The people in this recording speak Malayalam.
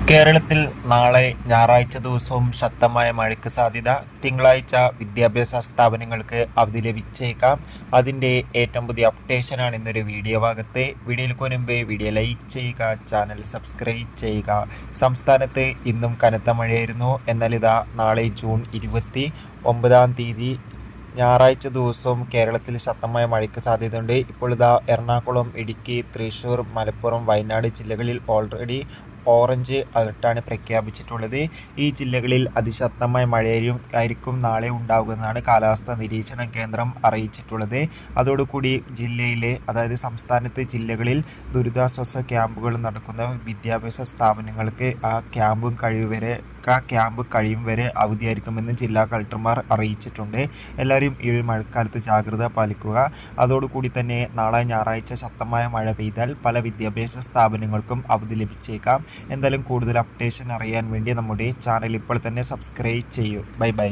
കേരളത്തിൽ നാളെ ഞായറാഴ്ച ദിവസവും ശക്തമായ മഴയ്ക്ക് സാധ്യത. തിങ്കളാഴ്ച വിദ്യാഭ്യാസ സ്ഥാപനങ്ങൾക്ക് അവധി ലഭിച്ചേക്കാം. അതിൻ്റെ ഏറ്റവും പുതിയ അപ്ഡേഷനാണ് ഇന്നൊരു വീഡിയോ ഭാഗത്ത്. വീഡിയോയിലേക്ക് മുൻപേ വീഡിയോ ലൈക്ക് ചെയ്യുക, ചാനൽ സബ്സ്ക്രൈബ് ചെയ്യുക. സംസ്ഥാനത്ത് ഇന്നും കനത്ത മഴയായിരുന്നു. എന്നാൽ ഇതാ നാളെ ജൂൺ 29 ഞായറാഴ്ച ദിവസവും കേരളത്തിൽ ശക്തമായ മഴയ്ക്ക് സാധ്യതയുണ്ട്. ഇപ്പോൾ ഇതാ എറണാകുളം, ഇടുക്കി, തൃശ്ശൂർ, മലപ്പുറം, വയനാട് ജില്ലകളിൽ ഓൾറെഡി ഓറഞ്ച് അലർട്ടാണ് പ്രഖ്യാപിച്ചിട്ടുള്ളത്. ഈ ജില്ലകളിൽ അതിശക്തമായ മഴയായിരിക്കും നാളെ ഉണ്ടാകുമെന്നാണ് കാലാവസ്ഥാ നിരീക്ഷണ കേന്ദ്രം അറിയിച്ചിട്ടുള്ളത്. അതോടുകൂടി ജില്ലയിലെ, അതായത് സംസ്ഥാനത്തെ ജില്ലകളിൽ ദുരിതാശ്വാസ ക്യാമ്പുകൾ നടക്കുന്ന വിദ്യാഭ്യാസ സ്ഥാപനങ്ങൾക്ക് ആ ക്യാമ്പ് കഴിയും വരെ അവധിയായിരിക്കുമെന്ന് ജില്ലാ കളക്ടർമാർ അറിയിച്ചിട്ടുണ്ട്. എല്ലാവരും ഈ ഒരു മഴക്കാലത്ത് ജാഗ്രത പാലിക്കുക. അതോടുകൂടി തന്നെ നാളെ ഞായറാഴ്ച ശക്തമായ മഴ പെയ്താൽ പല വിദ്യാഭ്യാസ സ്ഥാപനങ്ങൾക്കും അവധി ലഭിച്ചേക്കാം. എന്തായാലും കൂടുതൽ അപ്ഡേഷൻ അറിയാൻ വേണ്ടി നമ്മുടെ ചാനൽ ഇപ്പോൾ തന്നെ സബ്സ്ക്രൈബ് ചെയ്യൂ. Bye bye.